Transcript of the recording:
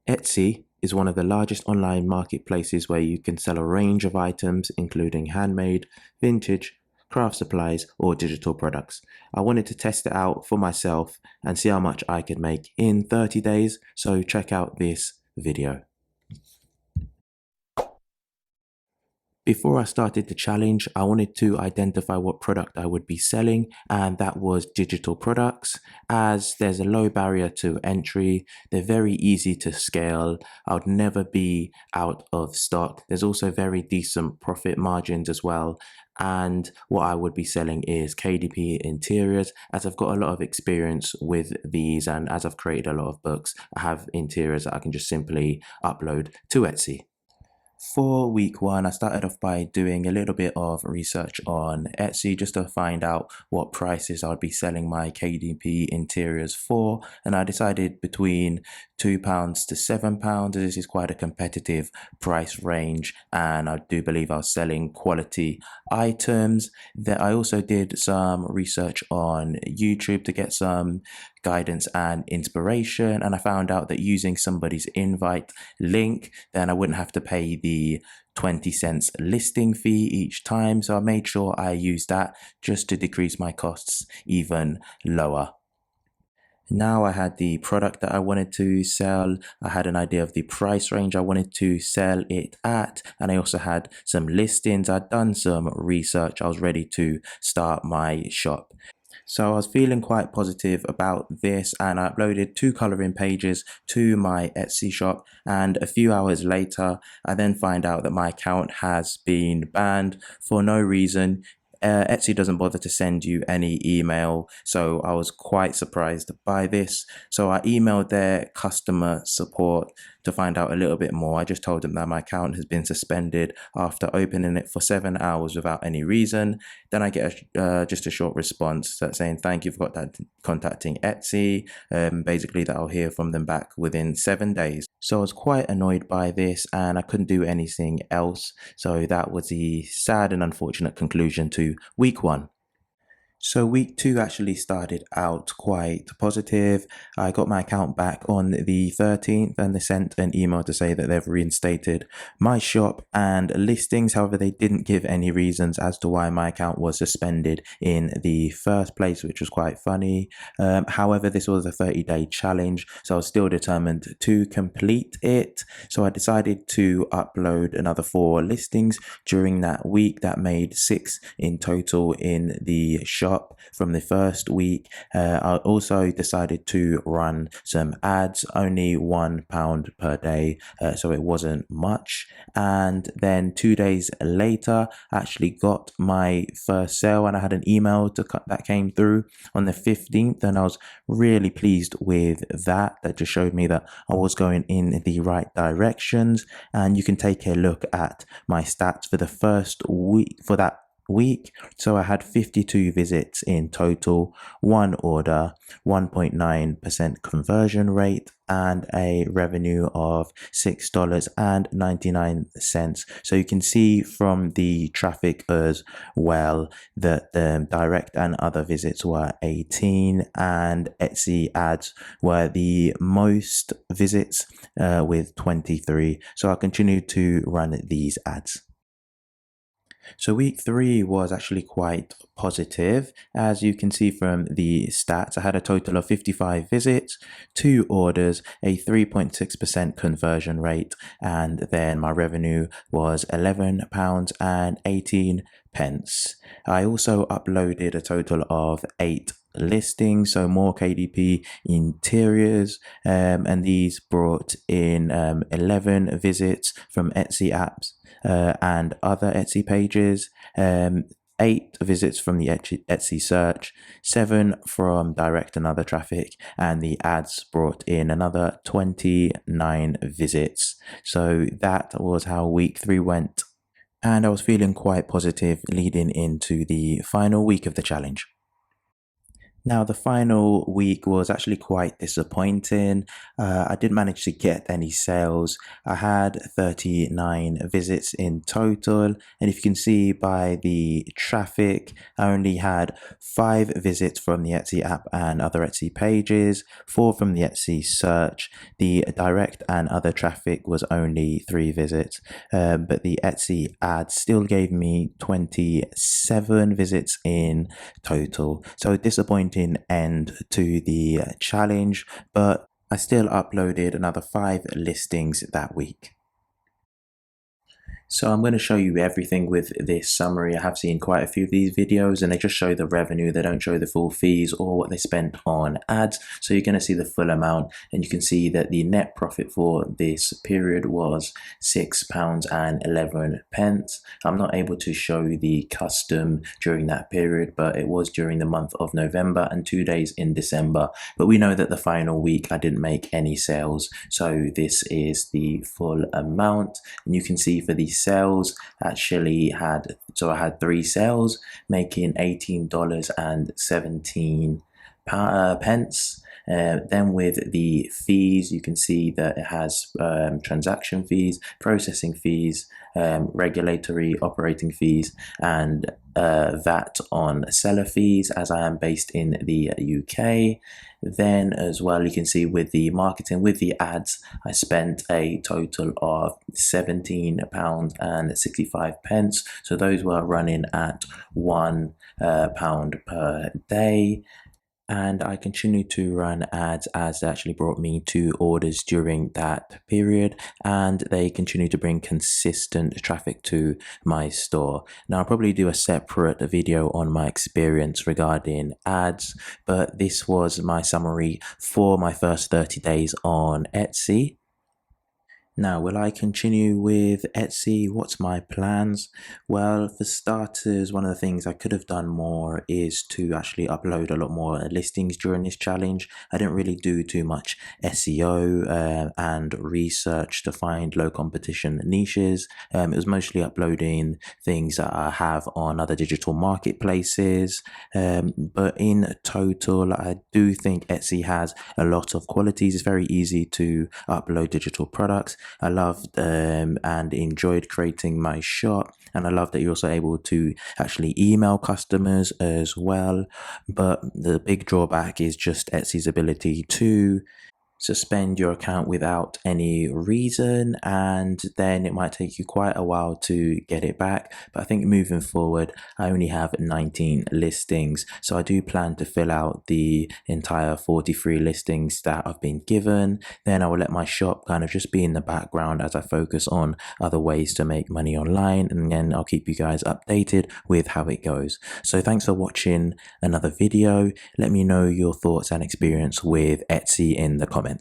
Etsy is one of the largest online marketplaces where you can sell a range of items, including handmade, vintage, craft supplies, or digital products. I wanted to test it out for myself and see how much I could make in 30 days, so check out this video. Before I started the challenge, I wanted to identify what product I would be selling, and that was digital products. As there's a low barrier to entry, they're very easy to scale. I would never be out of stock. There's also very decent profit margins as well. And what I would be selling is KDP interiors, as I've got a lot of experience with these, and as I've created a lot of books, I have interiors that I can just simply upload to Etsy. For week one, I started off by doing a little bit of research on Etsy just to find out what prices I'd be selling my KDP interiors for, and I decided between £2 to £7. This is quite a competitive price range, and I do believe I was selling quality items. That I also did some research on YouTube to get some guidance and inspiration, and I found out that using somebody's invite link, then I wouldn't have to pay the 20 cents listing fee each time. So I made sure I used that just to decrease my costs even lower. Now I had the product that I wanted to sell. I had an idea of the price range I wanted to sell it at, and I also had some listings. I'd done some research. I was ready to start my shop. So I was feeling quite positive about this, and I uploaded 2 coloring pages to my Etsy shop, and a few hours later I then find out that my account has been banned for no reason. Etsy doesn't bother to send you any email, so I was quite surprised by this. So I emailed their customer support to find out a little bit more. I just told them that my account has been suspended after opening it for 7 hours without any reason. Then I get just a short response that saying thank you for contacting Etsy. Basically that I'll hear from them back within 7 days. So I was quite annoyed by this, and I couldn't do anything else. So that was the sad and unfortunate conclusion to week one. So week two actually started out quite positive. I got my account back on the 13th, and they sent an email to say that they've reinstated my shop and listings. However, they didn't give any reasons as to why my account was suspended in the first place, which was quite funny. However, this was a 30-day challenge, so I was still determined to complete it. So I decided to upload another 4 listings during that week. That made 6 in total in the shop from the first week. I also decided to run some ads, only £1 per day, so it wasn't much. And then 2 days later, I actually got my first sale, and I had an email that came through on the 15th, and I was really pleased with that. That just showed me that I was going in the right directions. And you can take a look at my stats for the first week for that week. So I had 52 visits in total, 1 order, 1.9% conversion rate, and a revenue of $6.99. So you can see from the traffic as well that the direct and other visits were 18, and Etsy ads were the most visits with 23. So I'll continue to run these ads. So week 3 was actually quite positive. As you can see from the stats, I had a total of 55 visits, 2 orders, a 3.6% conversion rate, and then my revenue was £11.18. I also uploaded a total of 8 listings, so more KDP interiors, and these brought in 11 visits from Etsy apps and other Etsy pages, 8 visits from the Etsy search, 7 from direct and other traffic, and the ads brought in another 29 visits. So that was how week 3 went, and I was feeling quite positive leading into the final week of the challenge. Now, the final week was actually quite disappointing. I didn't manage to get any sales. I had 39 visits in total. And if you can see by the traffic, I only had 5 visits from the Etsy app and other Etsy pages, 4 from the Etsy search. The direct and other traffic was only 3 visits. But the Etsy ads still gave me 27 visits in total. So disappointing end to the challenge, but I still uploaded another 5 listings that week. So I'm going to show you everything with this summary. I have seen quite a few of these videos and they just show the revenue. They don't show the full fees or what they spent on ads. So you're going to see the full amount and you can see that the net profit for this period was £6.11. I'm not able to show the custom during that period, but it was during the month of November and 2 days in December. But we know that the final week I didn't make any sales. So this is the full amount. And you can see for the sales actually had, so I had 3 sales making $18.17 pence. Then with the fees, you can see that it has transaction fees, processing fees, regulatory operating fees, and VAT on seller fees, as I am based in the UK. Then as well, you can see with the marketing, with the ads, I spent a total of £17.65. So those were running at £1 per day. And I continued to run ads as they actually brought me 2 orders during that period, and they continue to bring consistent traffic to my store. Now, I'll probably do a separate video on my experience regarding ads, but this was my summary for my first 30 days on Etsy. Now, will I continue with Etsy? What's my plans? Well, for starters, one of the things I could have done more is to actually upload a lot more listings during this challenge. I didn't really do too much SEO and research to find low competition niches. It was mostly uploading things that I have on other digital marketplaces. But in total, I do think Etsy has a lot of qualities. It's very easy to upload digital products. I loved and enjoyed creating my shop, and I love that you're also able to actually email customers as well. But the big drawback is just Etsy's ability to suspend your account without any reason, and then it might take you quite a while to get it back. But I think moving forward, I only have 19 listings, so I do plan to fill out the entire 43 listings that I've been given. Then I will let my shop kind of just be in the background as I focus on other ways to make money online, and then I'll keep you guys updated with how it goes. So thanks for watching another video. Let me know your thoughts and experience with Etsy in the comments.